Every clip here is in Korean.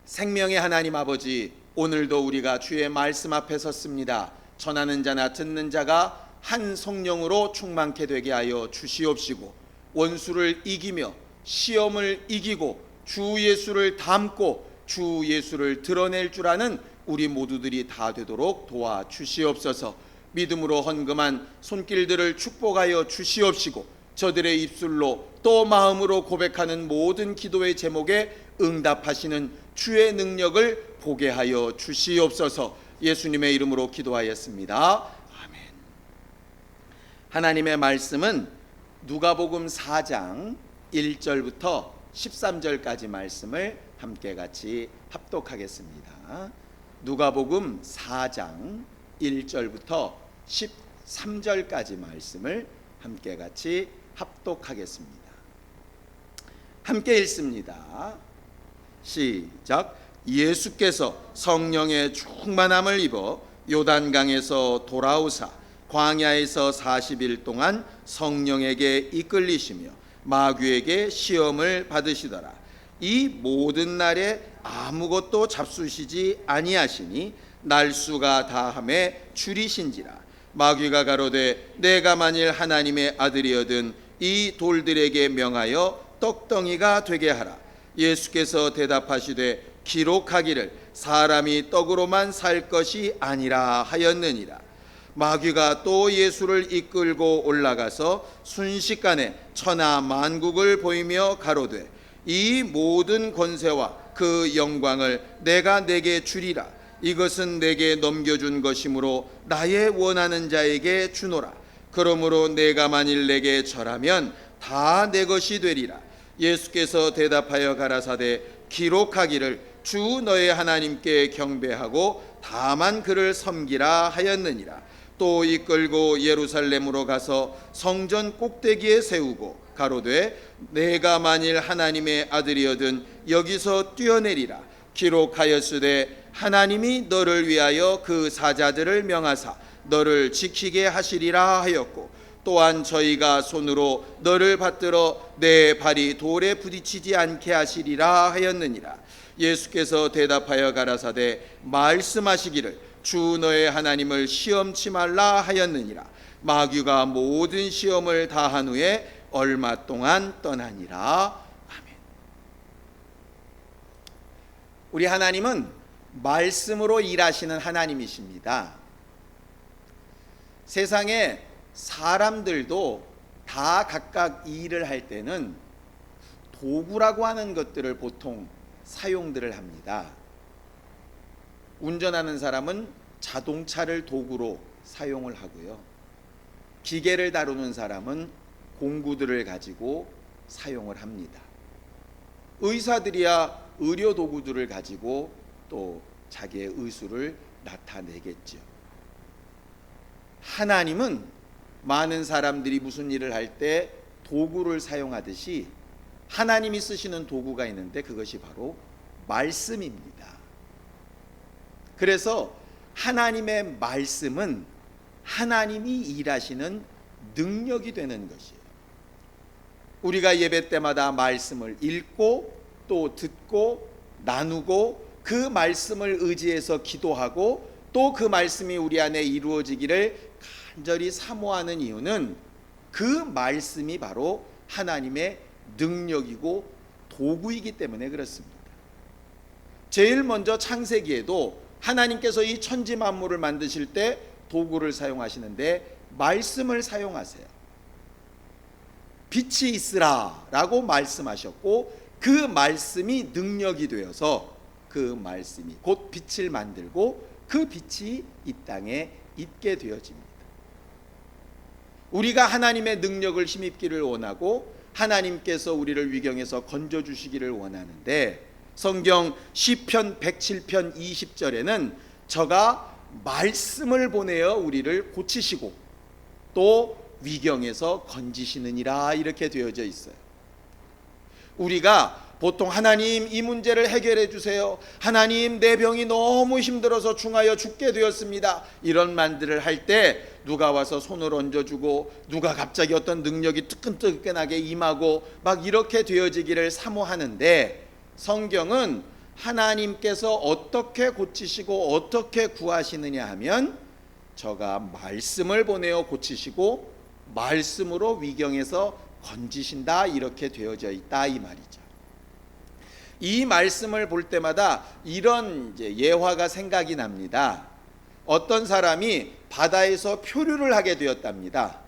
생명의 하나님 아버지, 오늘도 우리가 주의 말씀 앞에 섰습니다. 전하는 자나 듣는 자가 한 성령으로 충만케 되게 하여 주시옵시고, 원수를 이기며 시험을 이기고 주 예수를 닮고 주 예수를 드러낼 줄 아는 우리 모두들이 다 되도록 도와주시옵소서. 믿음으로 헌금한 손길들을 축복하여 주시옵시고, 저들의 입술로 또 마음으로 고백하는 모든 기도의 제목에 응답하시는 주의 능력을 보게 하여 주시옵소서. 예수님의 이름으로 기도하였습니다. 아멘. 하나님의 말씀은 누가복음 4장 1절부터 13절까지 말씀을 함께 같이 합독하겠습니다. 누가복음 4장 1절부터 13절까지 말씀을 함께 같이 합독하겠습니다. 함께 읽습니다. 시작. 예수께서 성령의 충만함을 입어 요단강에서 돌아오사 광야에서 40일 동안 성령에게 이끌리시며 마귀에게 시험을 받으시더라. 이 모든 날에 아무것도 잡수시지 아니하시니 날수가 다함에 줄이신지라. 마귀가 가로되 내가 만일 하나님의 아들이거든 이 돌들에게 명하여 떡덩이가 되게 하라. 예수께서 대답하시되 기록하기를 사람이 떡으로만 살 것이 아니라 하였느니라. 마귀가 또 예수를 이끌고 올라가서 순식간에 천하 만국을 보이며 가로되 이 모든 권세와 그 영광을 내가 내게 주리라. 이것은 내게 넘겨준 것이므로 나의 원하는 자에게 주노라. 그러므로 내가 만일 내게 절하면 다 내 것이 되리라. 예수께서 대답하여 가라사대 기록하기를 주 너의 하나님께 경배하고 다만 그를 섬기라 하였느니라. 또 이끌고 예루살렘으로 가서 성전 꼭대기에 세우고 가로되 내가 만일 하나님의 아들이거든 여기서 뛰어내리라. 기록하였으되 하나님이 너를 위하여 그 사자들을 명하사 너를 지키게 하시리라 하였고, 또한 저희가 손으로 너를 받들어 내 발이 돌에 부딪히지 않게 하시리라 하였느니라. 예수께서 대답하여 가라사대 말씀하시기를 주 너의 하나님을 시험치 말라 하였느니라. 마귀가 모든 시험을 다한 후에 얼마 동안 떠나니라. 아멘. 우리 하나님은 말씀으로 일하시는 하나님이십니다. 세상에 사람들도 다 각각 일을 할 때는 도구라고 하는 것들을 보통 사용들을 합니다. 운전하는 사람은 자동차를 도구로 사용을 하고요. 기계를 다루는 사람은 공구들을 가지고 사용을 합니다. 의사들이야 의료 도구들을 가지고 또 자기의 의술을 나타내겠죠. 하나님은 많은 사람들이 무슨 일을 할 때 도구를 사용하듯이 하나님이 쓰시는 도구가 있는데 그것이 바로 말씀입니다. 그래서 하나님의 말씀은 하나님이 일하시는 능력이 되는 것이에요. 우리가 예배 때마다 말씀을 읽고 또 듣고 나누고 그 말씀을 의지해서 기도하고 또 그 말씀이 우리 안에 이루어지기를 간절히 사모하는 이유는 그 말씀이 바로 하나님의 능력이고 도구이기 때문에 그렇습니다. 제일 먼저 창세기에도 하나님께서 이 천지 만물을 만드실 때 도구를 사용하시는데 말씀을 사용하세요. 빛이 있으라 라고 말씀하셨고, 그 말씀이 능력이 되어서 그 말씀이 곧 빛을 만들고 그 빛이 이 땅에 있게 되어집니다. 우리가 하나님의 능력을 힘입기를 원하고 하나님께서 우리를 위경에서 건져주시기를 원하는데, 성경 시편 107편 20절에는 저가 말씀을 보내어 우리를 고치시고 또 위경에서 건지시느니라 이렇게 되어져 있어요. 우리가 보통 하나님 이 문제를 해결해 주세요, 하나님 내 병이 너무 힘들어서 중하여 죽게 되었습니다, 이런 말들을 할 때 누가 와서 손을 얹어주고 누가 갑자기 어떤 능력이 뜨끈뜨끈하게 임하고 막 이렇게 되어지기를 사모하는데, 성경은 하나님께서 어떻게 고치시고 어떻게 구하시느냐 하면 저가 말씀을 보내어 고치시고 말씀으로 위경에서 건지신다, 이렇게 되어져 있다 이 말이죠. 이 말씀을 볼 때마다 이런 예화가 생각이 납니다. 어떤 사람이 바다에서 표류를 하게 되었답니다.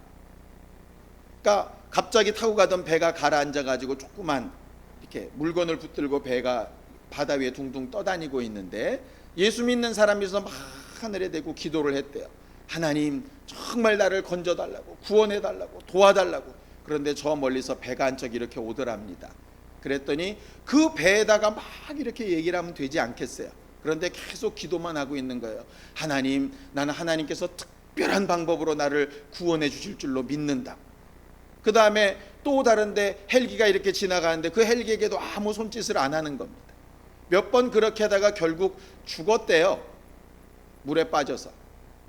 그러니까 갑자기 타고 가던 배가 가라앉아 가지고 조그만 이렇게 물건을 붙들고 배가 바다 위에 둥둥 떠다니고 있는데 예수 믿는 사람이서 막 하늘에 대고 기도를 했대요. 하나님, 정말 나를 건져달라고, 구원해달라고, 도와달라고. 그런데 저 멀리서 배가 한 척 이렇게 오더랍니다. 그랬더니 그 배에다가 막 이렇게 얘기를 하면 되지 않겠어요? 그런데 계속 기도만 하고 있는 거예요. 하나님, 나는 하나님께서 특별한 방법으로 나를 구원해 주실 줄로 믿는다. 그 다음에 또 다른데 헬기가 이렇게 지나가는데 그 헬기에게도 아무 손짓을 안 하는 겁니다. 몇 번 그렇게 하다가 결국 죽었대요. 물에 빠져서.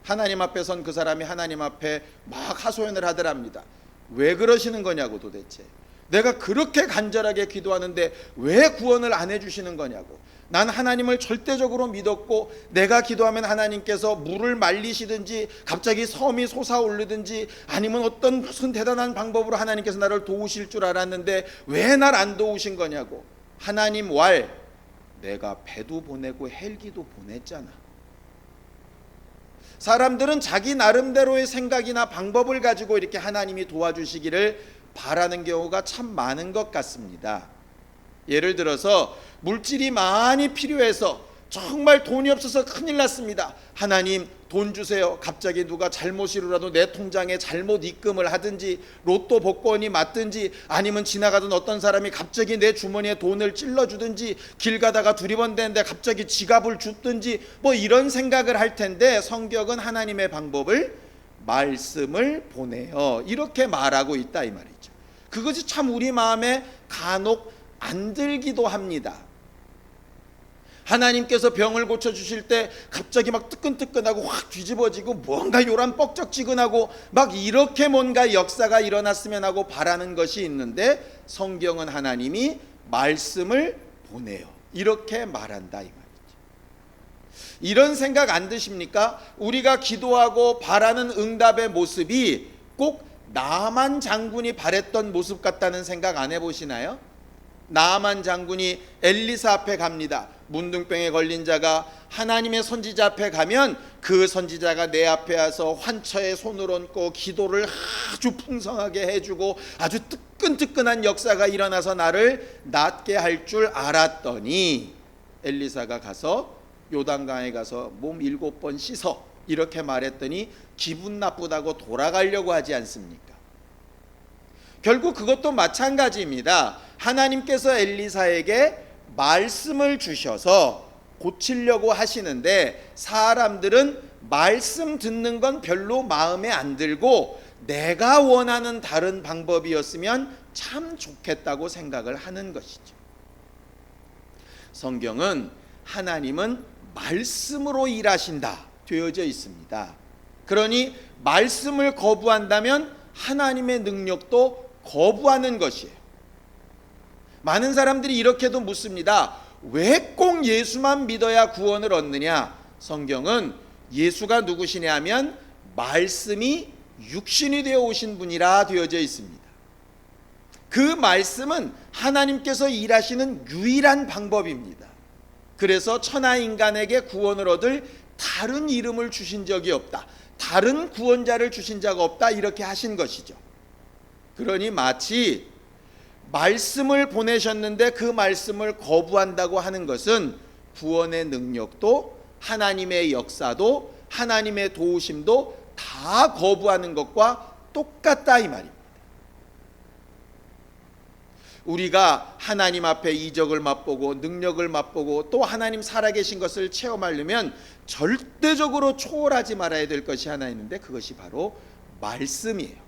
하나님 앞에 선 그 사람이 하나님 앞에 막 하소연을 하더랍니다. 왜 그러시는 거냐고, 도대체 내가 그렇게 간절하게 기도하는데 왜 구원을 안 해주시는 거냐고. 난 하나님을 절대적으로 믿었고 내가 기도하면 하나님께서 물을 말리시든지 갑자기 섬이 솟아오르든지 아니면 어떤 무슨 대단한 방법으로 하나님께서 나를 도우실 줄 알았는데 왜 날 안 도우신 거냐고. 하나님 왈, 내가 배도 보내고 헬기도 보냈잖아. 사람들은 자기 나름대로의 생각이나 방법을 가지고 이렇게 하나님이 도와주시기를 바라는 경우가 참 많은 것 같습니다. 예를 들어서 물질이 많이 필요해서 정말 돈이 없어서 큰일 났습니다. 하나님, 돈 주세요. 갑자기 누가 잘못이라도 내 통장에 잘못 입금을 하든지 로또 복권이 맞든지 아니면 지나가던 어떤 사람이 갑자기 내 주머니에 돈을 찔러주든지 길 가다가 두리번대는데 갑자기 지갑을 줬든지 뭐 이런 생각을 할 텐데 성경은 하나님의 방법을 말씀을 보내요, 이렇게 말하고 있다 이 말이죠. 그것이 참 우리 마음에 간혹 안 들기도 합니다. 하나님께서 병을 고쳐주실 때 갑자기 막 뜨끈뜨끈하고 확 뒤집어지고 뭔가 요란 뻑적지근하고 막 이렇게 뭔가 역사가 일어났으면 하고 바라는 것이 있는데 성경은 하나님이 말씀을 보내요, 이렇게 말한다 이 말이죠. 이런 생각 안 드십니까? 우리가 기도하고 바라는 응답의 모습이 꼭 나만 장군이 바랬던 모습 같다는 생각 안 해보시나요? 나만 장군이 엘리사 앞에 갑니다. 문둥병에 걸린 자가 하나님의 선지자 앞에 가면 그 선지자가 내 앞에 와서 환처에 손을 얹고 기도를 아주 풍성하게 해주고 아주 뜨끈뜨끈한 역사가 일어나서 나를 낫게 할 줄 알았더니 엘리사가 가서 요단강에 가서 몸 7번 씻어, 이렇게 말했더니 기분 나쁘다고 돌아가려고 하지 않습니까? 결국 그것도 마찬가지입니다. 하나님께서 엘리사에게 말씀을 주셔서 고치려고 하시는데 사람들은 말씀 듣는 건 별로 마음에 안 들고 내가 원하는 다른 방법이었으면 참 좋겠다고 생각을 하는 것이죠. 성경은 하나님은 말씀으로 일하신다 되어져 있습니다. 그러니 말씀을 거부한다면 하나님의 능력도 거부하는 것이에요. 많은 사람들이 이렇게도 묻습니다. 왜 꼭 예수만 믿어야 구원을 얻느냐? 성경은 예수가 누구시냐 하면 말씀이 육신이 되어 오신 분이라 되어져 있습니다. 그 말씀은 하나님께서 일하시는 유일한 방법입니다. 그래서 천하 인간에게 구원을 얻을 다른 이름을 주신 적이 없다, 다른 구원자를 주신 자가 없다, 이렇게 하신 것이죠. 그러니 마치 말씀을 보내셨는데 그 말씀을 거부한다고 하는 것은 구원의 능력도 하나님의 역사도 하나님의 도우심도 다 거부하는 것과 똑같다 이 말입니다. 우리가 하나님 앞에 이적을 맛보고 능력을 맛보고 또 하나님 살아계신 것을 체험하려면 절대적으로 초월하지 말아야 될 것이 하나 있는데 그것이 바로 말씀이에요.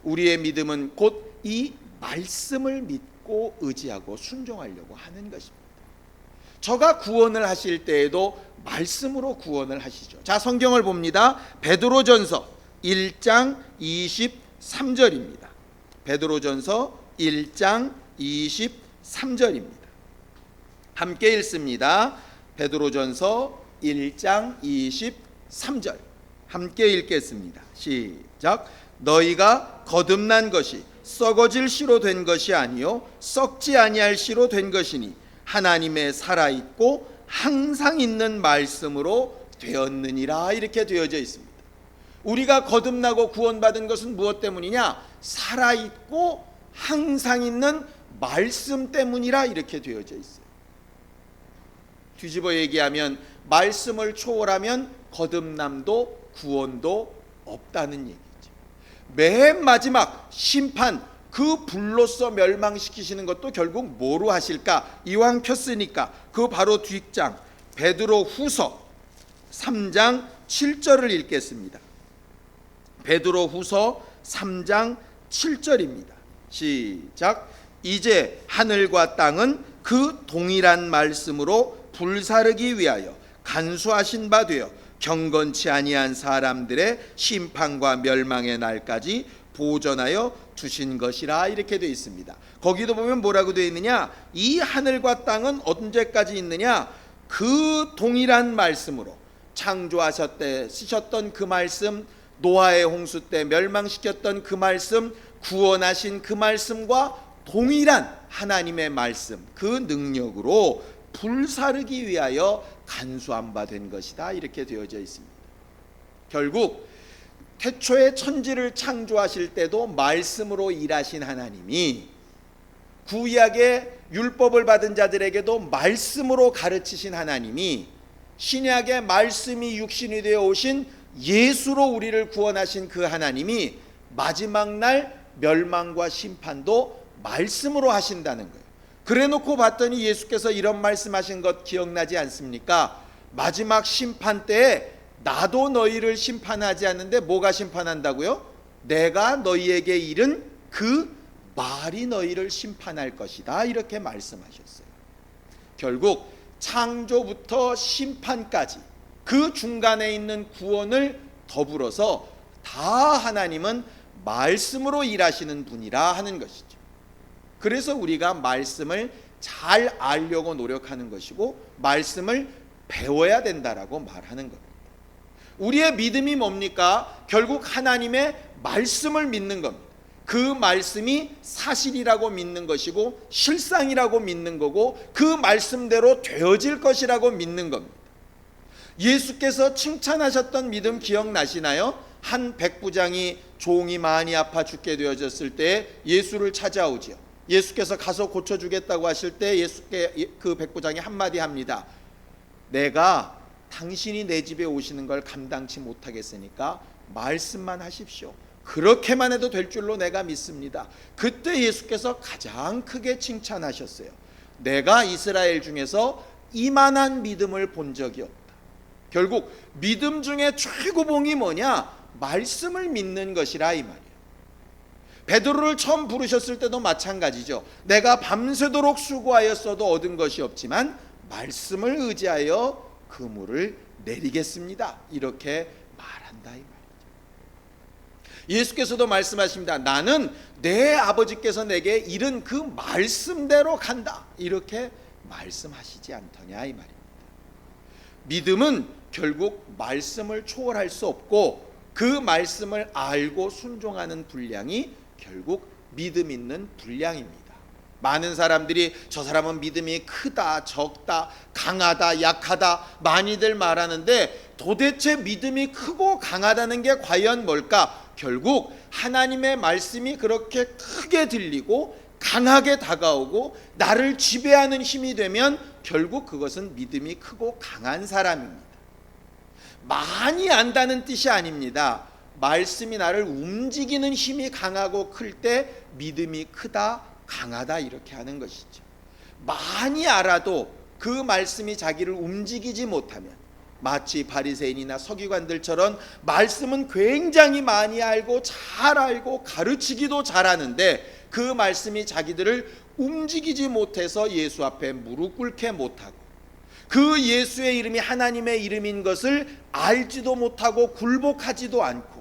우리의 믿음은 곧 이 말씀을 믿고 의지하고 순종하려고 하는 것입니다. 저가 구원을 하실 때에도 말씀으로 구원을 하시죠. 자, 성경을 봅니다. 베드로전서 1장 23절입니다. 베드로전서 1장 23절입니다. 함께 읽습니다. 베드로전서 1장 23절 함께 읽겠습니다. 시작. 너희가 거듭난 것이 썩어질 씨로 된 것이 아니요 썩지 아니할 씨로 된 것이니 하나님의 살아있고 항상 있는 말씀으로 되었느니라. 이렇게 되어져 있습니다. 우리가 거듭나고 구원받은 것은 무엇 때문이냐? 살아있고 항상 있는 말씀 때문이라. 이렇게 되어져 있어요. 뒤집어 얘기하면 말씀을 초월하면 거듭남도 구원도 없다는 얘기죠. 맨 마지막 심판, 그 불로써 멸망시키시는 것도 결국 뭐로 하실까? 이왕 폈으니까 그 바로 뒷장 베드로 후서 3장 7절을 읽겠습니다. 베드로 후서 3장 7절입니다. 시작. 이제 하늘과 땅은 그 동일한 말씀으로 불사르기 위하여 간수하신 바 되어 경건치 아니한 사람들의 심판과 멸망의 날까지 보존하여 두신 것이라. 이렇게 되어 있습니다. 거기도 보면 뭐라고 되어 있느냐? 이 하늘과 땅은 언제까지 있느냐? 그 동일한 말씀으로 창조하셨대 쓰셨던 그 말씀, 노아의 홍수 때 멸망시켰던 그 말씀, 구원하신 그 말씀과 동일한 하나님의 말씀, 그 능력으로 불사르기 위하여 간수한 바 된 것이다. 이렇게 되어져 있습니다. 결국 태초에 천지를 창조하실 때도 말씀으로 일하신 하나님이 구약의 율법을 받은 자들에게도 말씀으로 가르치신 하나님이 신약의 말씀이 육신이 되어 오신 예수로 우리를 구원하신 그 하나님이 마지막 날 멸망과 심판도 말씀으로 하신다는 거예요. 그래놓고 봤더니 예수께서 이런 말씀하신 것 기억나지 않습니까? 마지막 심판 때에 나도 너희를 심판하지 않는데 뭐가 심판한다고요? 내가 너희에게 이른 그 말이 너희를 심판할 것이다. 이렇게 말씀하셨어요. 결국 창조부터 심판까지 그 중간에 있는 구원을 더불어서 다 하나님은 말씀으로 일하시는 분이라 하는 것이죠. 그래서 우리가 말씀을 잘 알려고 노력하는 것이고 말씀을 배워야 된다라고 말하는 겁니다. 우리의 믿음이 뭡니까? 결국 하나님의 말씀을 믿는 겁니다. 그 말씀이 사실이라고 믿는 것이고 실상이라고 믿는 거고 그 말씀대로 되어질 것이라고 믿는 겁니다. 예수께서 칭찬하셨던 믿음 기억나시나요? 한 백부장이 종이 많이 아파 죽게 되어졌을 때 예수를 찾아오지요. 예수께서 가서 고쳐주겠다고 하실 때 예수께 그 백부장이 한마디 합니다. 내가 당신이 내 집에 오시는 걸 감당치 못하겠으니까 말씀만 하십시오. 그렇게만 해도 될 줄로 내가 믿습니다. 그때 예수께서 가장 크게 칭찬하셨어요. 내가 이스라엘 중에서 이만한 믿음을 본 적이 없다. 결국 믿음 중에 최고봉이 뭐냐? 말씀을 믿는 것이라 이 말이에요. 베드로를 처음 부르셨을 때도 마찬가지죠. 내가 밤새도록 수고하였어도 얻은 것이 없지만 말씀을 의지하여 그물을 내리겠습니다. 이렇게 말한다 이 말이죠. 예수께서도 말씀하십니다. 나는 내 아버지께서 내게 이른 그 말씀대로 간다. 이렇게 말씀하시지 않더냐 이 말입니다. 믿음은 결국 말씀을 초월할 수 없고 그 말씀을 알고 순종하는 분량이 결국 믿음 있는 분량입니다. 많은 사람들이 저 사람은 믿음이 크다, 적다, 강하다, 약하다 많이들 말하는데 도대체 믿음이 크고 강하다는 게 과연 뭘까? 결국 하나님의 말씀이 그렇게 크게 들리고 강하게 다가오고 나를 지배하는 힘이 되면 결국 그것은 믿음이 크고 강한 사람입니다. 많이 안다는 뜻이 아닙니다. 말씀이 나를 움직이는 힘이 강하고 클 때 믿음이 크다, 강하다 이렇게 하는 것이죠. 많이 알아도 그 말씀이 자기를 움직이지 못하면 마치 바리새인이나 서기관들처럼 말씀은 굉장히 많이 알고 잘 알고 가르치기도 잘하는데 그 말씀이 자기들을 움직이지 못해서 예수 앞에 무릎 꿇게 못하고 그 예수의 이름이 하나님의 이름인 것을 알지도 못하고 굴복하지도 않고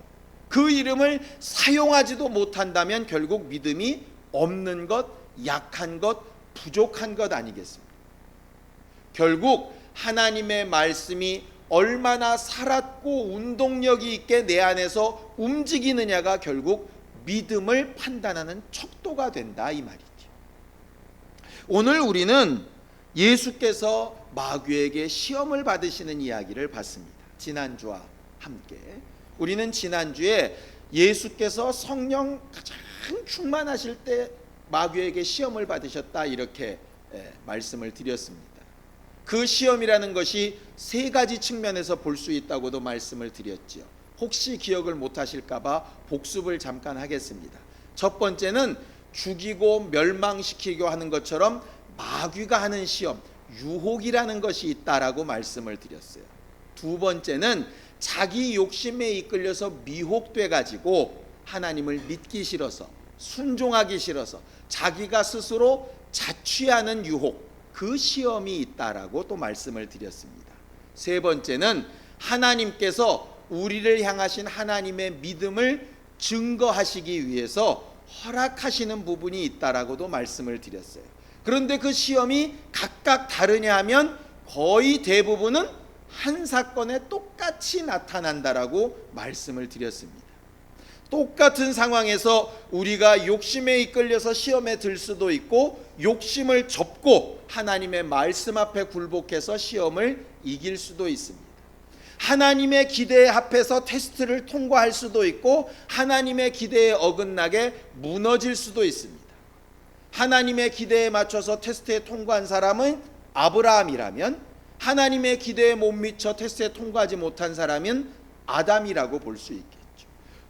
그 이름을 사용하지도 못한다면 결국 믿음이 없는 것, 약한 것, 부족한 것 아니겠습니까? 결국 하나님의 말씀이 얼마나 살았고 운동력이 있게 내 안에서 움직이느냐가 결국 믿음을 판단하는 척도가 된다, 이 말이죠. 오늘 우리는 예수께서 마귀에게 시험을 받으시는 이야기를 봤습니다. 지난주와 함께 우리는 지난주에 예수께서 성령 가장 충만하실 때 마귀에게 시험을 받으셨다, 이렇게 말씀을 드렸습니다. 그 시험이라는 것이 세 가지 측면에서 볼 수 있다고도 말씀을 드렸지요. 혹시 기억을 못하실까 봐 복습을 잠깐 하겠습니다. 첫 번째는 죽이고 멸망시키고 하는 것처럼 마귀가 하는 시험, 유혹이라는 것이 있다라고 말씀을 드렸어요. 두 번째는 자기 욕심에 이끌려서 미혹돼 가지고 하나님을 믿기 싫어서, 순종하기 싫어서 자기가 스스로 자취하는 유혹, 그 시험이 있다라고 또 말씀을 드렸습니다. 세 번째는 하나님께서 우리를 향하신 하나님의 믿음을 증거하시기 위해서 허락하시는 부분이 있다라고도 말씀을 드렸어요. 그런데 그 시험이 각각 다르냐 하면 거의 대부분은 한 사건에 똑같이 나타난다라고 말씀을 드렸습니다. 똑같은 상황에서 우리가 욕심에 이끌려서 시험에 들 수도 있고, 욕심을 접고 하나님의 말씀 앞에 굴복해서 시험을 이길 수도 있습니다. 하나님의 기대에 합해서 테스트를 통과할 수도 있고, 하나님의 기대에 어긋나게 무너질 수도 있습니다. 하나님의 기대에 맞춰서 테스트에 통과한 사람은 아브라함이라면, 하나님의 기대에 못 미쳐 테스트에 통과하지 못한 사람은 아담이라고 볼 수 있겠죠.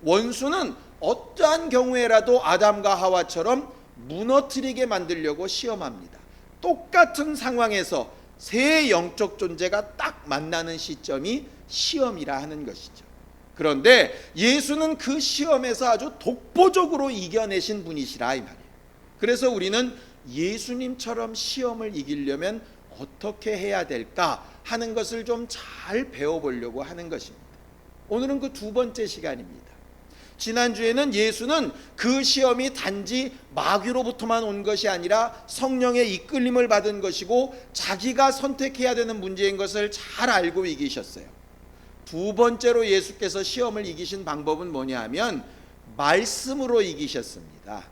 원수는 어떠한 경우에라도 아담과 하와처럼 무너뜨리게 만들려고 시험합니다. 똑같은 상황에서 세 영적 존재가 딱 만나는 시점이 시험이라 하는 것이죠. 그런데 예수는 그 시험에서 아주 독보적으로 이겨내신 분이시라, 이 말이에요. 그래서 우리는 예수님처럼 시험을 이기려면 어떻게 해야 될까 하는 것을 좀 잘 배워보려고 하는 것입니다. 오늘은 그 두 번째 시간입니다. 지난주에는 예수는 그 시험이 단지 마귀로부터만 온 것이 아니라 성령의 이끌림을 받은 것이고 자기가 선택해야 되는 문제인 것을 잘 알고 이기셨어요. 두 번째로 예수께서 시험을 이기신 방법은 뭐냐 하면 말씀으로 이기셨습니다.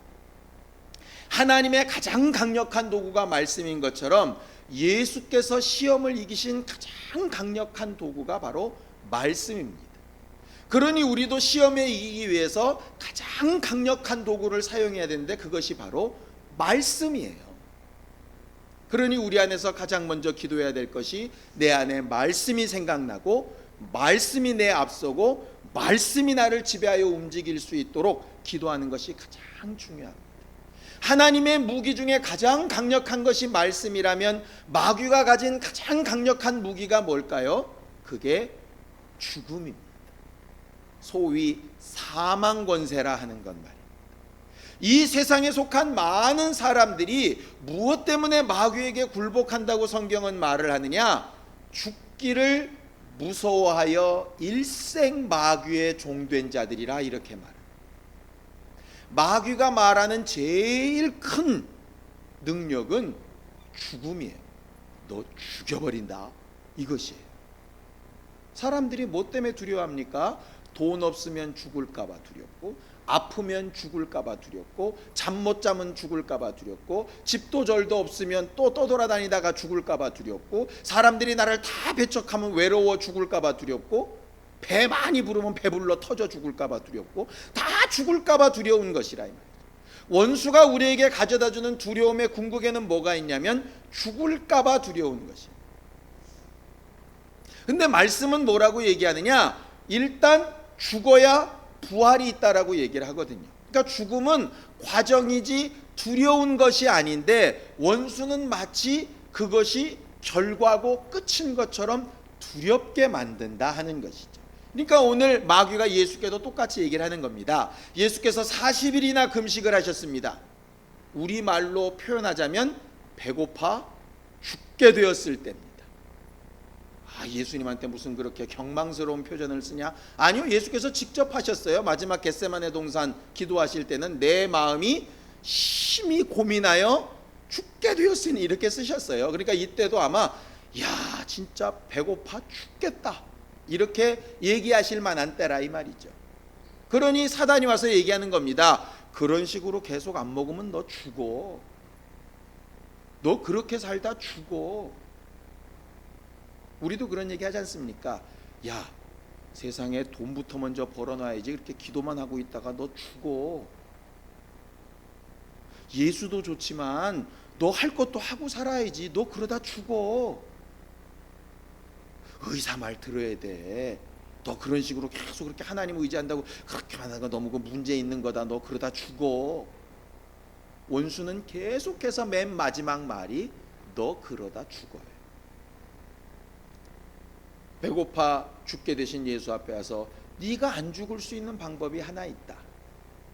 하나님의 가장 강력한 도구가 말씀인 것처럼 예수께서 시험을 이기신 가장 강력한 도구가 바로 말씀입니다. 그러니 우리도 시험에 이기기 위해서 가장 강력한 도구를 사용해야 되는데 그것이 바로 말씀이에요. 그러니 우리 안에서 가장 먼저 기도해야 될 것이 내 안에 말씀이 생각나고 말씀이 내 앞서고 말씀이 나를 지배하여 움직일 수 있도록 기도하는 것이 가장 중요합니다. 하나님의 무기 중에 가장 강력한 것이 말씀이라면 마귀가 가진 가장 강력한 무기가 뭘까요? 그게 죽음입니다. 소위 사망 권세라 하는 것 말입니다. 이 세상에 속한 많은 사람들이 무엇 때문에 마귀에게 굴복한다고 성경은 말을 하느냐? 죽기를 무서워하여 일생 마귀의 종된 자들이라, 이렇게 말합니다. 마귀가 말하는 제일 큰 능력은 죽음이에요. 너 죽여버린다, 이것이에요. 사람들이 뭐 때문에 두려워합니까? 돈 없으면 죽을까봐 두렵고, 아프면 죽을까봐 두렵고, 잠 못 자면 죽을까봐 두렵고, 집도 절도 없으면 또 떠돌아다니다가 죽을까봐 두렵고, 사람들이 나를 다 배척하면 외로워 죽을까봐 두렵고, 배 많이 부르면 배불러 터져 죽을까봐 두렵고, 다 죽을까봐 두려운 것이라, 이 말이죠. 원수가 우리에게 가져다주는 두려움의 궁극에는 뭐가 있냐면 죽을까봐 두려운 것이에요. 근데 말씀은 뭐라고 얘기하느냐? 일단 죽어야 부활이 있다라고 얘기를 하거든요. 그러니까 죽음은 과정이지 두려운 것이 아닌데, 원수는 마치 그것이 결과고 끝인 것처럼 두렵게 만든다 하는 것이죠. 그러니까 오늘 마귀가 예수께도 똑같이 얘기를 하는 겁니다. 예수께서 40일이나 금식을 하셨습니다. 우리말로 표현하자면 배고파 죽게 되었을 때입니다. 예수님한테 무슨 그렇게 경망스러운 표현을 쓰냐? 아니요, 예수께서 직접 하셨어요. 마지막 겟세마네 동산 기도하실 때는 내 마음이 심히 고민하여 죽게 되었으니, 이렇게 쓰셨어요. 그러니까 이때도 아마 야, 진짜 배고파 죽겠다, 이렇게 얘기하실 만한 때라 이 말이죠. 그러니 사단이 와서 얘기하는 겁니다. 그런 식으로 계속 안 먹으면 너 죽어. 너 그렇게 살다 죽어. 우리도 그런 얘기 하지 않습니까? 야, 세상에 돈부터 먼저 벌어놔야지, 그렇게 기도만 하고 있다가 너 죽어. 예수도 좋지만 너 할 것도 하고 살아야지, 너 그러다 죽어. 의사 말 들어야 돼. 너 그런 식으로 계속 그렇게 하나님 의지한다고 그렇게 하는 거 너무 문제 있는 거다, 너 그러다 죽어. 원수는 계속해서 맨 마지막 말이 너 그러다 죽어요. 배고파 죽게 되신 예수 앞에 와서 네가 안 죽을 수 있는 방법이 하나 있다.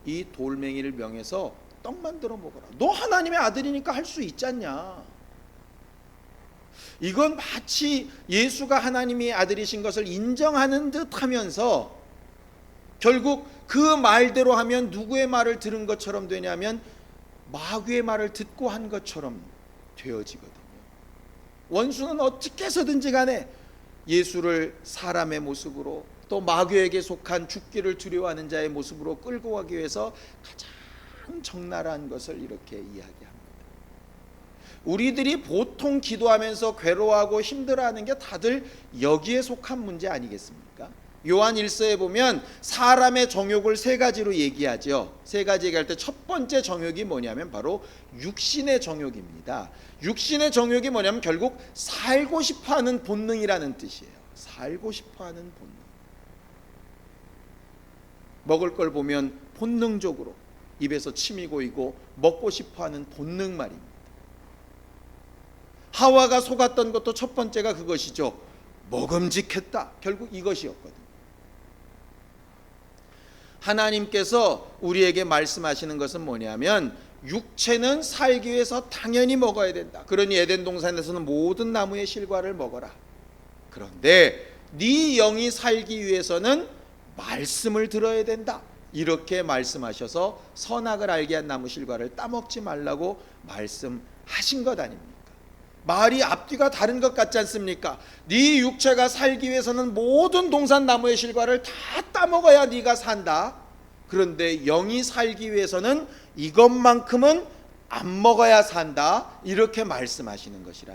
이 돌멩이를 명해서 떡 만들어 먹어라. 너 하나님의 아들이니까 할 수 있잖냐. 이건 마치 예수가 하나님의 아들이신 것을 인정하는 듯 하면서 결국 그 말대로 하면 누구의 말을 들은 것처럼 되냐면 마귀의 말을 듣고 한 것처럼 되어지거든요. 원수는 어떻게 해서든지 간에 예수를 사람의 모습으로, 또 마귀에게 속한 죽기를 두려워하는 자의 모습으로 끌고 가기 위해서 가장 적나라한 것을 이렇게 이야기합니다. 우리들이 보통 기도하면서 괴로워하고 힘들어하는 게 다들 여기에 속한 문제 아니겠습니까? 요한 1서에 보면 사람의 정욕을 세 가지로 얘기하죠. 세 가지 얘기할 때 첫 번째 정욕이 뭐냐면 바로 육신의 정욕입니다. 육신의 정욕이 뭐냐면 결국 살고 싶어하는 본능이라는 뜻이에요. 살고 싶어하는 본능. 먹을 걸 보면 본능적으로 입에서 침이 고이고 먹고 싶어하는 본능 말입니다. 하와가 속았던 것도 첫 번째가 그것이죠. 먹음직했다. 결국 이것이었거든요. 하나님께서 우리에게 말씀하시는 것은 뭐냐면 육체는 살기 위해서 당연히 먹어야 된다. 그러니 에덴 동산에서는 모든 나무의 실과를 먹어라. 그런데 네 영이 살기 위해서는 말씀을 들어야 된다. 이렇게 말씀하셔서 선악을 알게 한 나무 실과를 따먹지 말라고 말씀하신 것 아닙니까? 말이 앞뒤가 다른 것 같지 않습니까? 네 육체가 살기 위해서는 모든 동산 나무의 실과를 다 따먹어야 네가 산다. 그런데 영이 살기 위해서는 이것만큼은 안 먹어야 산다. 이렇게 말씀하시는 것이라.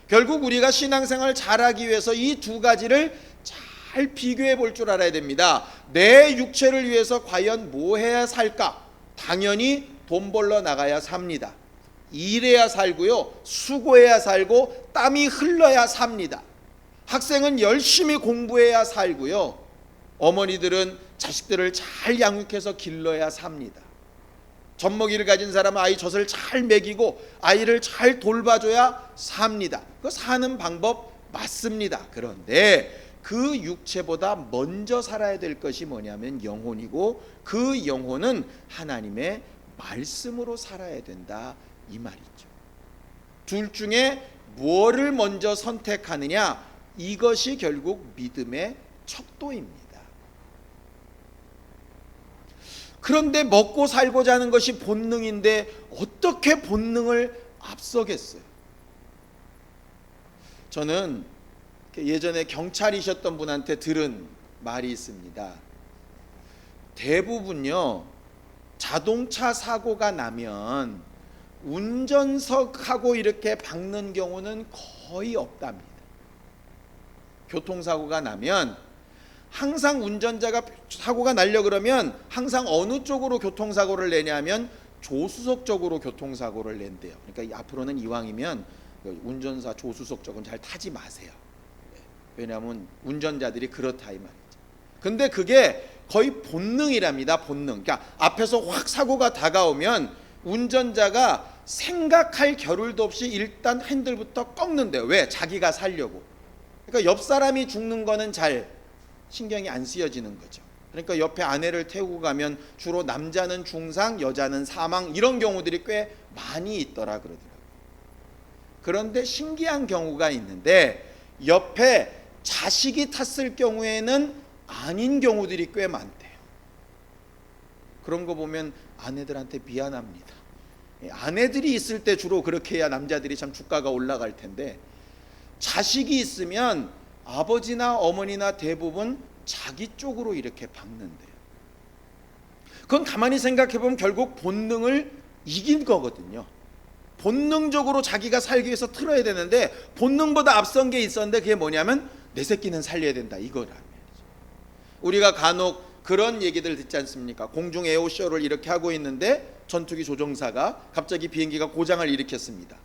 결국 우리가 신앙생활 잘하기 위해서 이 두 가지를 잘 비교해 볼 줄 알아야 됩니다. 내 육체를 위해서 과연 뭐 해야 살까? 당연히 돈 벌러 나가야 삽니다. 일해야 살고요, 수고해야 살고 땀이 흘러야 삽니다. 학생은 열심히 공부해야 살고요, 어머니들은 자식들을 잘 양육해서 길러야 삽니다. 젖먹이를 가진 사람은 아이 젖을 잘 먹이고 아이를 잘 돌봐줘야 삽니다. 그 사는 방법 맞습니다. 그런데 그 육체보다 먼저 살아야 될 것이 뭐냐면 영혼이고, 그 영혼은 하나님의 말씀으로 살아야 된다 이 말이죠. 둘 중에 뭐를 먼저 선택하느냐, 이것이 결국 믿음의 척도입니다. 그런데 먹고 살고자 하는 것이 본능인데 어떻게 본능을 앞서겠어요? 저는 예전에 경찰이셨던 분한테 들은 말이 있습니다. 대부분요, 자동차 사고가 나면 운전석하고 이렇게 박는 경우는 거의 없답니다. 교통사고가 나면 항상 운전자가 사고가 나려 그러면 항상 어느 쪽으로 교통사고를 내냐면 조수석 쪽으로 교통사고를 낸대요. 그러니까 앞으로는 이왕이면 운전사 조수석 쪽은 잘 타지 마세요. 왜냐하면 운전자들이 그렇다 이 말이죠. 근데 그게 거의 본능이랍니다. 본능. 그러니까 앞에서 확 사고가 다가오면 운전자가 생각할 겨를도 없이 일단 핸들부터 꺾는데요. 왜? 자기가 살려고. 그러니까 옆 사람이 죽는 거는 잘 신경이 안 쓰여지는 거죠. 그러니까 옆에 아내를 태우고 가면 주로 남자는 중상, 여자는 사망, 이런 경우들이 꽤 많이 있더라 그러더라고요. 그런데 신기한 경우가 있는데 옆에 자식이 탔을 경우에는 아닌 경우들이 꽤 많대요. 그런 거 보면 아내들한테 미안합니다. 아내들이 있을 때 주로 그렇게 해야 남자들이 참 주가가 올라갈 텐데 자식이 있으면 아버지나 어머니나 대부분 자기 쪽으로 이렇게 박는데요. 그건 가만히 생각해 보면 결국 본능을 이긴 거거든요. 본능적으로 자기가 살기 위해서 틀어야 되는데 본능보다 앞선 게 있었는데 그게 뭐냐면 내 새끼는 살려야 된다 이거라면. 우리가 간혹 그런 얘기들 듣지 않습니까? 공중 에어쇼를 이렇게 하고 있는데 전투기 조종사가 갑자기 비행기가 고장을 일으켰습니다.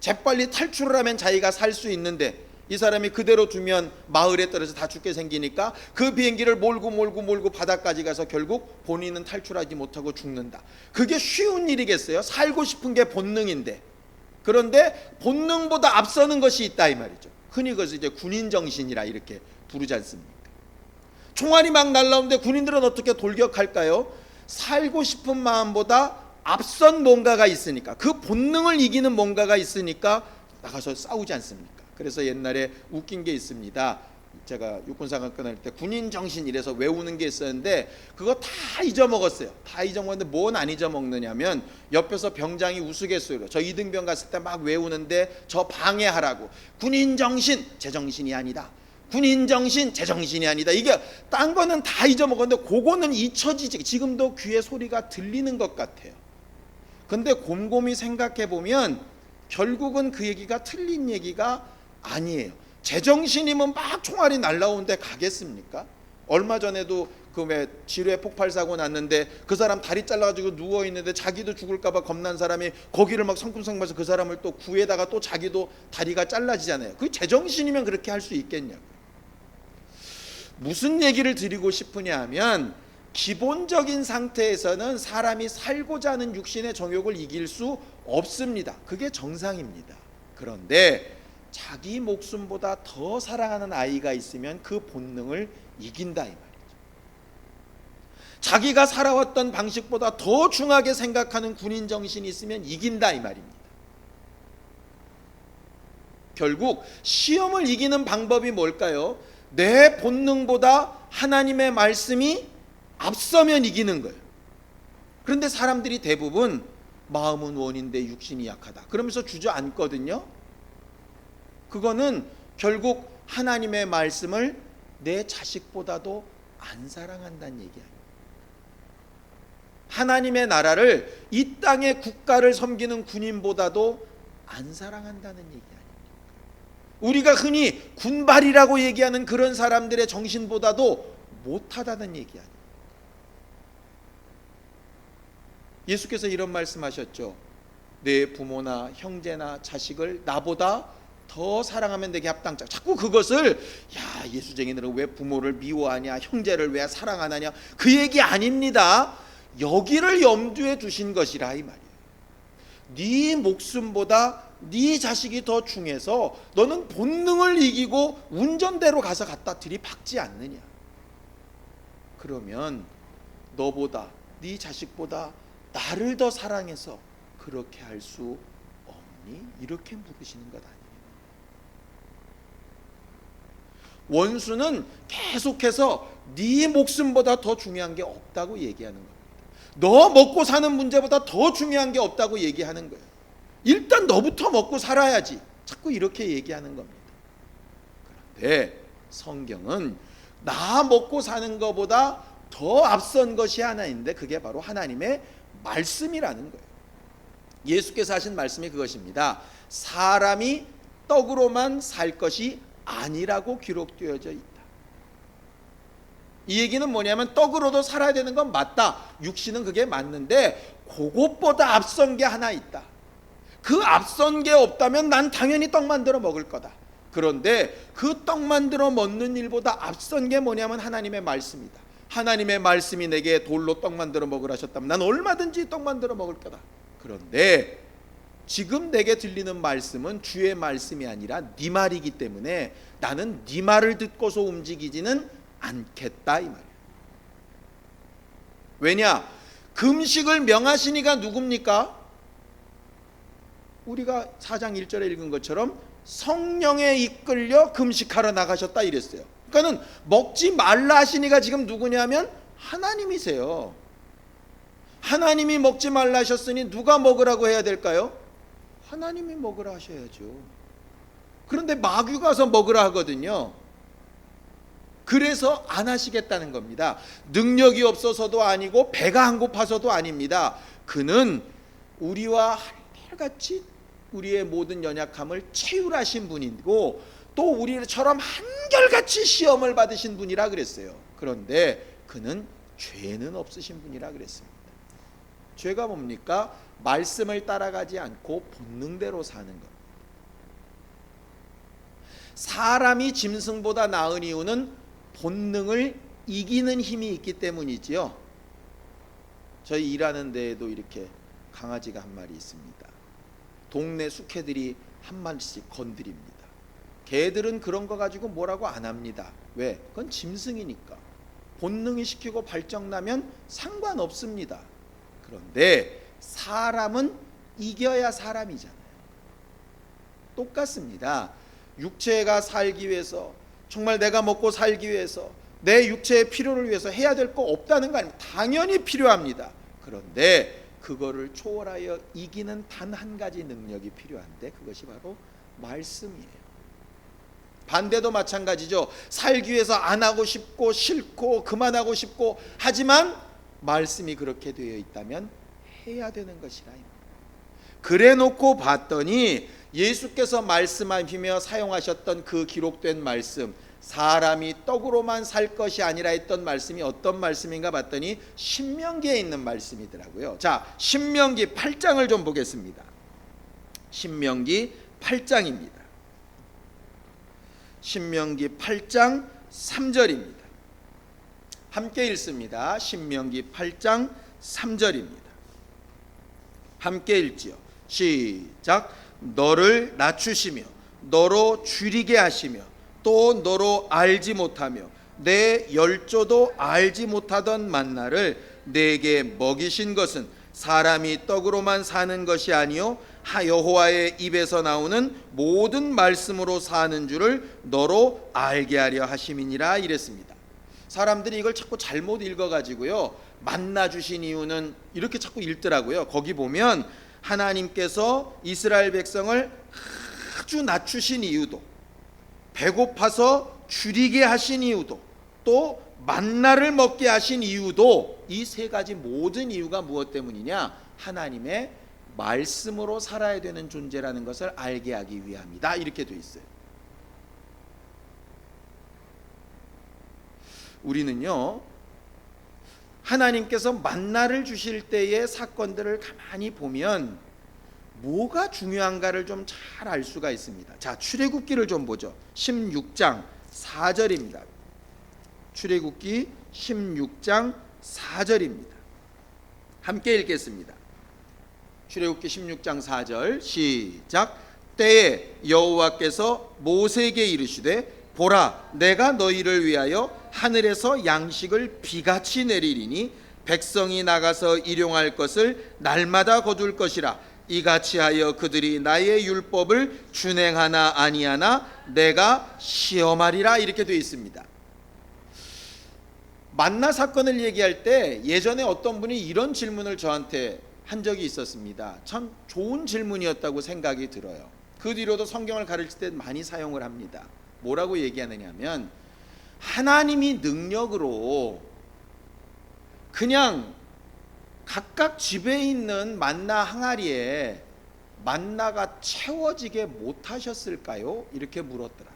재빨리 탈출을 하면 자기가 살 수 있는데 이 사람이 그대로 두면 마을에 떨어져 다 죽게 생기니까 그 비행기를 몰고 바다까지 가서 결국 본인은 탈출하지 못하고 죽는다. 그게 쉬운 일이겠어요? 살고 싶은 게 본능인데. 그런데 본능보다 앞서는 것이 있다 이 말이죠. 흔히 그것을 이제 군인 정신이라 이렇게 부르지 않습니까? 총알이 막 날라오는데 군인들은 어떻게 돌격할까요? 살고 싶은 마음보다 앞선 뭔가가 있으니까, 그 본능을 이기는 뭔가가 있으니까 나가서 싸우지 않습니까? 그래서 옛날에 웃긴 게 있습니다. 제가 육군사관 끝날 때 군인 정신 이래서 외우는 게 있었는데 그거 다 잊어먹었어요. 다 잊어먹었는데 뭔 안 잊어먹느냐면 옆에서 병장이 우스갯소리로 저 이등병 갔을 때 막 외우는데 저 방해하라고 군인 정신 제정신이 아니다. 군인 정신 제정신이 아니다. 이게 딴 거는 다 잊어먹었는데 그거는 잊혀지지. 지금도 귀에 소리가 들리는 것 같아요. 근데 곰곰이 생각해 보면 결국은 그 얘기가 틀린 얘기가 아니에요. 제정신이면 막 총알이 날라오는데 가겠습니까? 얼마 전에도 그 왜 지뢰 폭발 사고 났는데 그 사람 다리 잘라가지고 누워 있는데 자기도 죽을까봐 겁난 사람이 거기를 막 성큼성큼해서 그 사람을 또 구해다가 또 자기도 다리가 잘라지잖아요. 그 제정신이면 그렇게 할 수 있겠냐고. 무슨 얘기를 드리고 싶으냐 하면 기본적인 상태에서는 사람이 살고자 하는 육신의 정욕을 이길 수 없습니다. 그게 정상입니다. 그런데 자기 목숨보다 더 사랑하는 아이가 있으면 그 본능을 이긴다 이 말이죠. 자기가 살아왔던 방식보다 더 중하게 생각하는 군인 정신이 있으면 이긴다 이 말입니다. 결국 시험을 이기는 방법이 뭘까요? 내 본능보다 하나님의 말씀이 앞서면 이기는 거예요. 그런데 사람들이 대부분 마음은 원인데 육신이 약하다 그러면서 주저앉거든요. 그거는 결국 하나님의 말씀을 내 자식보다도 안 사랑한다는 얘기 아니에요. 하나님의 나라를 이 땅의 국가를 섬기는 군인보다도 안 사랑한다는 얘기 아니에요. 우리가 흔히 군발이라고 얘기하는 그런 사람들의 정신보다도 못하다는 얘기 아니에요. 예수께서 이런 말씀하셨죠. 내 부모나 형제나 자식을 나보다 더 사랑하면 되게 합당자. 자꾸 그것을 야 예수쟁이들은 왜 부모를 미워하냐, 형제를 왜 사랑 안 하냐, 그 얘기 아닙니다. 여기를 염두에 두신 것이라 이 말이에요. 네 목숨보다 네 자식이 더 중해서 너는 본능을 이기고 운전대로 가서 갖다 들이박지 않느냐. 그러면 너보다 네 자식보다 나를 더 사랑해서 그렇게 할 수 없니? 이렇게 물으시는 것 아니에요. 원수는 계속해서 네 목숨보다 더 중요한 게 없다고 얘기하는 겁니다. 너 먹고 사는 문제보다 더 중요한 게 없다고 얘기하는 거예요. 일단 너부터 먹고 살아야지. 자꾸 이렇게 얘기하는 겁니다. 그런데 성경은 나 먹고 사는 것보다 더 앞선 것이 하나 있는데 그게 바로 하나님의 말씀이라는 거예요. 예수께서 하신 말씀이 그것입니다. 사람이 떡으로만 살 것이 아니라고 기록되어져 있다. 이 얘기는 뭐냐면 떡으로도 살아야 되는 건 맞다. 육신은 그게 맞는데 그것보다 앞선 게 하나 있다. 그 앞선 게 없다면 난 당연히 떡 만들어 먹을 거다. 그런데 그 떡 만들어 먹는 일보다 앞선 게 뭐냐면 하나님의 말씀이다. 하나님의 말씀이 내게 돌로 떡 만들어 먹으라 하셨다면 난 얼마든지 떡 만들어 먹을 거다. 그런데 지금 내게 들리는 말씀은 주의 말씀이 아니라 네 말이기 때문에 나는 네 말을 듣고서 움직이지는 않겠다 이 말이에요. 왜냐? 금식을 명하신 이가 누굽니까? 우리가 4장 1절에 읽은 것처럼 성령에 이끌려 금식하러 나가셨다 이랬어요. 그러니까는 먹지 말라 하신 이가 지금 누구냐면 하나님이세요. 하나님이 먹지 말라 하셨으니 누가 먹으라고 해야 될까요? 하나님이 먹으라 하셔야죠. 그런데 마귀 가서 먹으라 하거든요. 그래서 안 하시겠다는 겁니다. 능력이 없어서도 아니고 배가 안 고파서도 아닙니다. 그는 우리와 한결같이 우리의 모든 연약함을 채울하신 분이고 또 우리처럼 한결같이 시험을 받으신 분이라 그랬어요. 그런데 그는 죄는 없으신 분이라 그랬습니다. 죄가 뭡니까? 말씀을 따라가지 않고 본능대로 사는 것. 사람이 짐승보다 나은 이유는 본능을 이기는 힘이 있기 때문이지요. 저희 일하는 데에도 이렇게 강아지가 한 마리 있습니다. 동네 숙해들이 한 마리씩 건드립니다. 개들은 그런 거 가지고 뭐라고 안 합니다. 왜? 그건 짐승이니까. 본능이 시키고 발정나면 상관없습니다. 그런데 사람은 이겨야 사람이잖아요. 똑같습니다. 육체가 살기 위해서, 정말 내가 먹고 살기 위해서, 내 육체의 필요를 위해서 해야 될 거 없다는 거 아닙니까? 당연히 필요합니다. 그런데 그거를 초월하여 이기는 단 한 가지 능력이 필요한데 그것이 바로 말씀이에요. 반대도 마찬가지죠. 살기 위해서 안 하고 싶고 싫고 그만하고 싶고 하지만 말씀이 그렇게 되어 있다면 해야 되는 것이라. 그래 놓고 봤더니 예수께서 말씀하시며 사용하셨던 그 기록된 말씀, 사람이 떡으로만 살 것이 아니라 했던 말씀이 어떤 말씀인가 봤더니 신명기에 있는 말씀이더라고요. 자, 신명기 8장을 좀 보겠습니다. 신명기 8장입니다. 신명기 8장 3절입니다. 함께 읽습니다. 신명기 8장 3절입니다. 함께 읽지요. 시작. 너를 낮추시며 너로 줄이게 하시며 또 너로 알지 못하며 내 열조도 알지 못하던 만나를 내게 먹이신 것은 사람이 떡으로만 사는 것이 아니요 여호와의 입에서 나오는 모든 말씀으로 사는 줄을 너로 알게 하려 하심이니라 이랬습니다. 사람들이 이걸 자꾸 잘못 읽어가지고요, 만나 주신 이유는 이렇게 자꾸 읽더라고요. 거기 보면 하나님께서 이스라엘 백성을 아주 낮추신 이유도, 배고파서 줄이게 하신 이유도, 또 만나를 먹게 하신 이유도, 이 세 가지 모든 이유가 무엇 때문이냐? 하나님의 말씀으로 살아야 되는 존재라는 것을 알게 하기 위함이다. 이렇게 돼 있어요. 우리는요, 하나님께서 만나를 주실 때의 사건들을 가만히 보면 뭐가 중요한가를 좀 잘 알 수가 있습니다. 자, 출애굽기를 좀 보죠. 16장 4절입니다. 출애굽기 16장 4절입니다. 함께 읽겠습니다. 출애굽기 16장 4절 시작. 때에 여호와께서 모세에게 이르시되 보라, 내가 너희를 위하여 하늘에서 양식을 비같이 내리리니 백성이 나가서 일용할 것을 날마다 거둘 것이라. 이같이 하여 그들이 나의 율법을 준행하나 아니하나 내가 시험하리라. 이렇게 되어 있습니다. 만나 사건을 얘기할 때 예전에 어떤 분이 이런 질문을 저한테 한 적이 있었습니다. 참 좋은 질문이었다고 생각이 들어요. 그 뒤로도 성경을 가르칠 때 많이 사용을 합니다. 뭐라고 얘기하느냐 하면, 하나님이 능력으로 그냥 각각 집에 있는 만나 항아리에 만나가 채워지게 못하셨을까요? 이렇게 물었더라.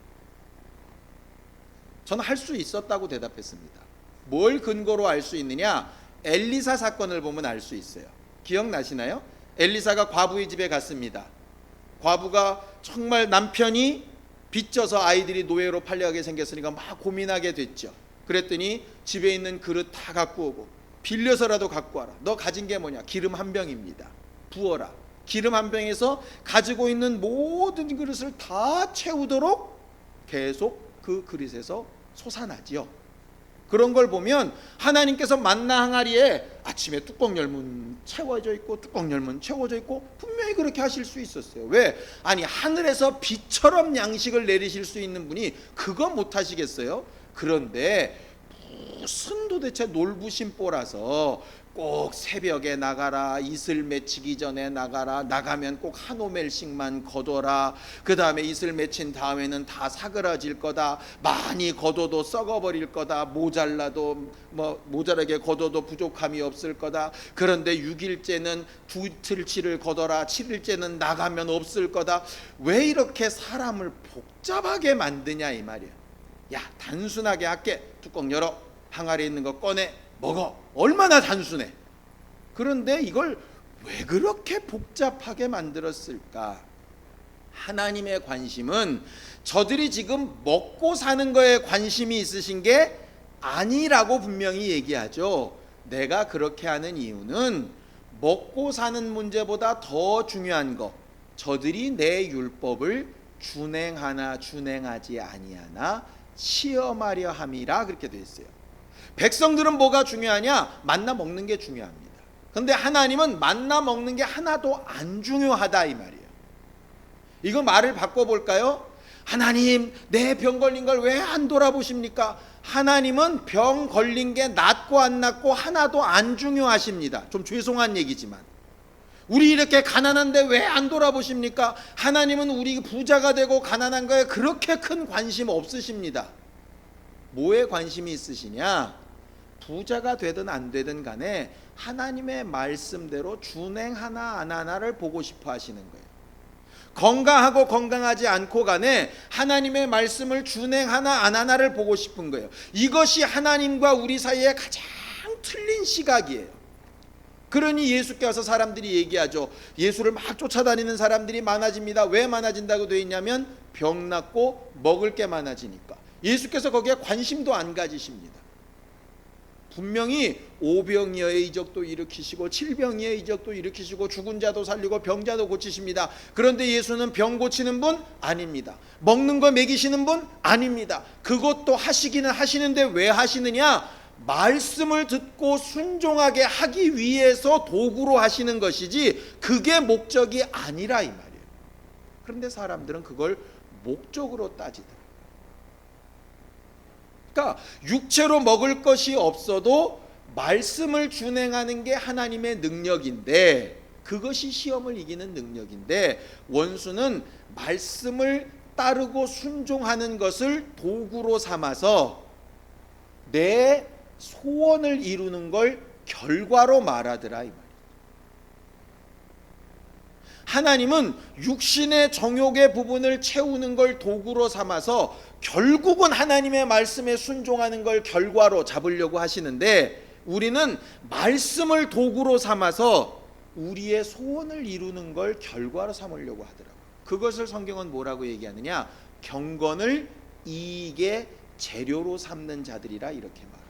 저는 할 수 있었다고 대답했습니다. 뭘 근거로 알 수 있느냐? 엘리사 사건을 보면 알 수 있어요. 기억나시나요? 엘리사가 과부의 집에 갔습니다. 과부가 정말 남편이 빚져서 아이들이 노예로 팔려가게 생겼으니까 막 고민하게 됐죠. 그랬더니 집에 있는 그릇 다 갖고 오고, 빌려서라도 갖고 와라. 너 가진 게 뭐냐? 기름 한 병입니다. 부어라. 기름 한 병에서 가지고 있는 모든 그릇을 다 채우도록 계속 그 그릇에서 솟아나지요. 그런 걸 보면 하나님께서 만나 항아리에 아침에 뚜껑 열면 채워져 있고 뚜껑 열면 채워져 있고 분명히 그렇게 하실 수 있었어요. 왜? 아니, 하늘에서 비처럼 양식을 내리실 수 있는 분이 그거 못 하시겠어요? 그런데 무슨 도대체 놀부심보라서 꼭 새벽에 나가라, 이슬 맺히기 전에 나가라, 나가면 꼭 한 오멜씩만 거둬라, 그 다음에 이슬 맺힌 다음에는 다 사그라질 거다, 많이 거둬도 썩어버릴 거다, 모자라도 모자라게 거둬도 부족함이 없을 거다, 그런데 6일째는 두 틀치를 거둬라, 7일째는 나가면 없을 거다. 왜 이렇게 사람을 복잡하게 만드냐 이 말이야. 야, 단순하게 할게. 뚜껑 열어, 항아리에 있는 거 꺼내 먹어. 얼마나 단순해. 그런데 이걸 왜 그렇게 복잡하게 만들었을까? 하나님의 관심은 저들이 지금 먹고 사는 거에 관심이 있으신 게 아니라고 분명히 얘기하죠. 내가 그렇게 하는 이유는 먹고 사는 문제보다 더 중요한 거, 저들이 내 율법을 준행하나 준행하지 아니하나 시험하려 함이라 그렇게 되어 있어요. 백성들은 뭐가 중요하냐? 만나 먹는 게 중요합니다. 그런데 하나님은 만나 먹는 게 하나도 안 중요하다 이 말이에요. 이거 말을 바꿔볼까요? 하나님, 내 병 걸린 걸 왜 안 돌아보십니까? 하나님은 병 걸린 게 낫고 안 낫고 하나도 안 중요하십니다. 좀 죄송한 얘기지만 우리 이렇게 가난한데 왜 안 돌아보십니까? 하나님은 우리 부자가 되고 가난한 거에 그렇게 큰 관심 없으십니다. 뭐에 관심이 있으시냐? 부자가 되든 안 되든 간에 하나님의 말씀대로 준행하나 안 하나를 보고 싶어 하시는 거예요. 건강하고 건강하지 않고 간에 하나님의 말씀을 준행하나 안 하나를 보고 싶은 거예요. 이것이 하나님과 우리 사이에 가장 틀린 시각이에요. 그러니 예수께 와서 사람들이 얘기하죠. 예수를 막 쫓아다니는 사람들이 많아집니다. 왜 많아진다고 되어 있냐면 병 낫고 먹을 게 많아지니까. 예수께서 거기에 관심도 안 가지십니다. 분명히 오병이어의 이적도 일으키시고 칠병이의 이적도 일으키시고 죽은 자도 살리고 병자도 고치십니다. 그런데 예수는 병 고치는 분 아닙니다. 먹는 거 먹이시는 분 아닙니다. 그것도 하시기는 하시는데 왜 하시느냐? 말씀을 듣고 순종하게 하기 위해서 도구로 하시는 것이지 그게 목적이 아니라 이 말이에요. 그런데 사람들은 그걸 목적으로 따지더라고요. 그러니까 육체로 먹을 것이 없어도 말씀을 준행하는 게 하나님의 능력인데, 그것이 시험을 이기는 능력인데, 원수는 말씀을 따르고 순종하는 것을 도구로 삼아서 내 소원을 이루는 걸 결과로 말하더라 이 말이에요. 하나님은 육신의 정욕의 부분을 채우는 걸 도구로 삼아서 결국은 하나님의 말씀에 순종하는 걸 결과로 잡으려고 하시는데, 우리는 말씀을 도구로 삼아서 우리의 소원을 이루는 걸 결과로 삼으려고 하더라고요. 그것을 성경은 뭐라고 얘기하느냐? 경건을 이익의 재료로 삼는 자들이라 이렇게 말합니다.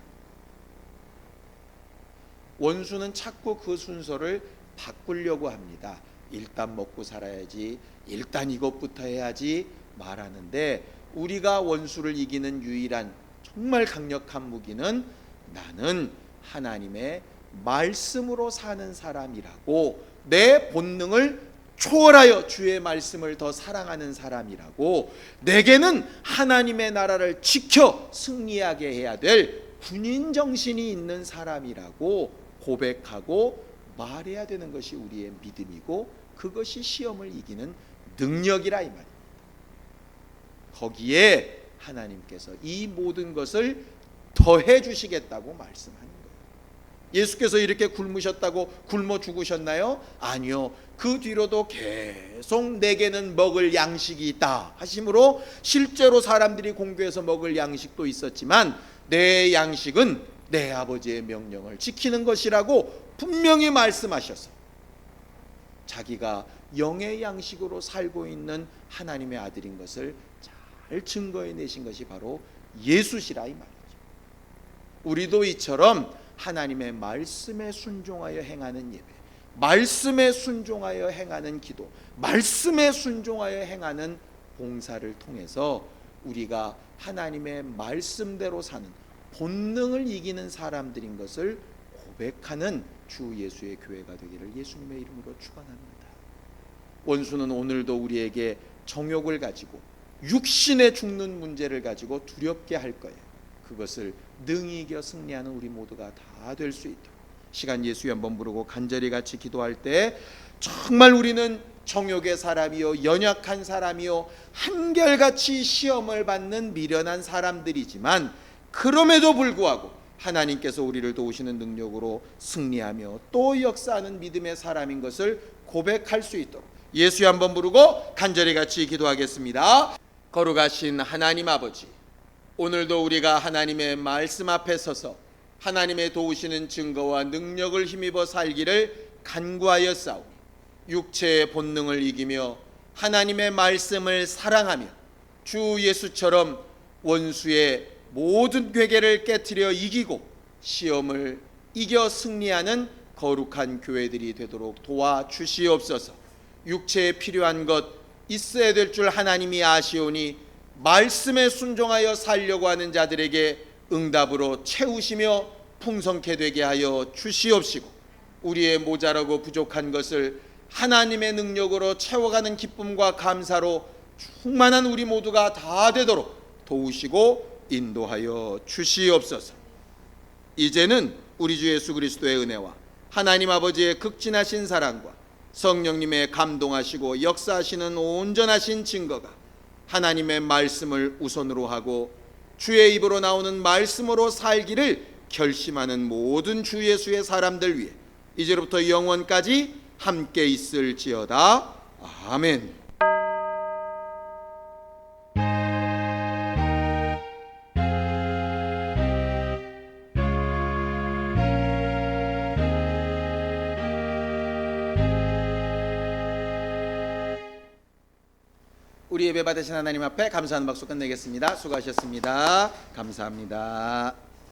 원수는 자꾸 그 순서를 바꾸려고 합니다. 일단 먹고 살아야지, 일단 이것부터 해야지 말하는데, 우리가 원수를 이기는 유일한 정말 강력한 무기는 나는 하나님의 말씀으로 사는 사람이라고, 내 본능을 초월하여 주의 말씀을 더 사랑하는 사람이라고, 내게는 하나님의 나라를 지켜 승리하게 해야 될 군인 정신이 있는 사람이라고 고백하고 말해야 되는 것이 우리의 믿음이고, 그것이 시험을 이기는 능력이라 이 말입니다. 거기에 하나님께서 이 모든 것을 더해 주시겠다고 말씀하는 거예요. 예수께서 이렇게 굶으셨다고 굶어 죽으셨나요? 아니요. 그 뒤로도 계속 내게는 먹을 양식이 있다 하심으로 실제로 사람들이 공교해서 먹을 양식도 있었지만, 내 양식은 내 아버지의 명령을 지키는 것이라고 분명히 말씀하셔서 자기가 영의 양식으로 살고 있는 하나님의 아들인 것을 잘 증거해 내신 것이 바로 예수시라 이 말이죠. 우리도 이처럼 하나님의 말씀에 순종하여 행하는 예배, 말씀에 순종하여 행하는 기도, 말씀에 순종하여 행하는 봉사를 통해서 우리가 하나님의 말씀대로 사는, 본능을 이기는 사람들인 것을 고백하는 주 예수의 교회가 되기를 예수님의 이름으로 축원합니다. 원수는 오늘도 우리에게 정욕을 가지고 육신에 죽는 문제를 가지고 두렵게 할 거예요. 그것을 능히 이겨 승리하는 우리 모두가 다 될 수 있도록 시간 예수의 한번 부르고 간절히 같이 기도할 때 정말 우리는 정욕의 사람이요 연약한 사람이요 한결같이 시험을 받는 미련한 사람들이지만 그럼에도 불구하고 하나님께서 우리를 도우시는 능력으로 승리하며 또 역사하는 믿음의 사람인 것을 고백할 수 있도록 예수의 한번 부르고 간절히 같이 기도하겠습니다. 거룩하신 하나님 아버지, 오늘도 우리가 하나님의 말씀 앞에 서서 하나님의 도우시는 증거와 능력을 힘입어 살기를 간구하여 싸우니 육체의 본능을 이기며 하나님의 말씀을 사랑하며 주 예수처럼 원수의 모든 괴계를 깨트려 이기고 시험을 이겨 승리하는 거룩한 교회들이 되도록 도와주시옵소서. 육체에 필요한 것 있어야 될 줄 하나님이 아시오니 말씀에 순종하여 살려고 하는 자들에게 응답으로 채우시며 풍성케 되게 하여 주시옵시고 우리의 모자라고 부족한 것을 하나님의 능력으로 채워가는 기쁨과 감사로 충만한 우리 모두가 다 되도록 도우시고 인도하여 주시옵소서. 이제는 우리 주 예수 그리스도의 은혜와 하나님 아버지의 극진하신 사랑과 성령님의 감동하시고 역사하시는 온전하신 증거가 하나님의 말씀을 우선으로 하고 주의 입으로 나오는 말씀으로 살기를 결심하는 모든 주 예수의 사람들 위해 이제로부터 영원까지 함께 있을지어다. 아멘. 우리 예배 받으신 하나님 앞에 감사하는 박수 끝내겠습니다. 수고하셨습니다. 감사합니다.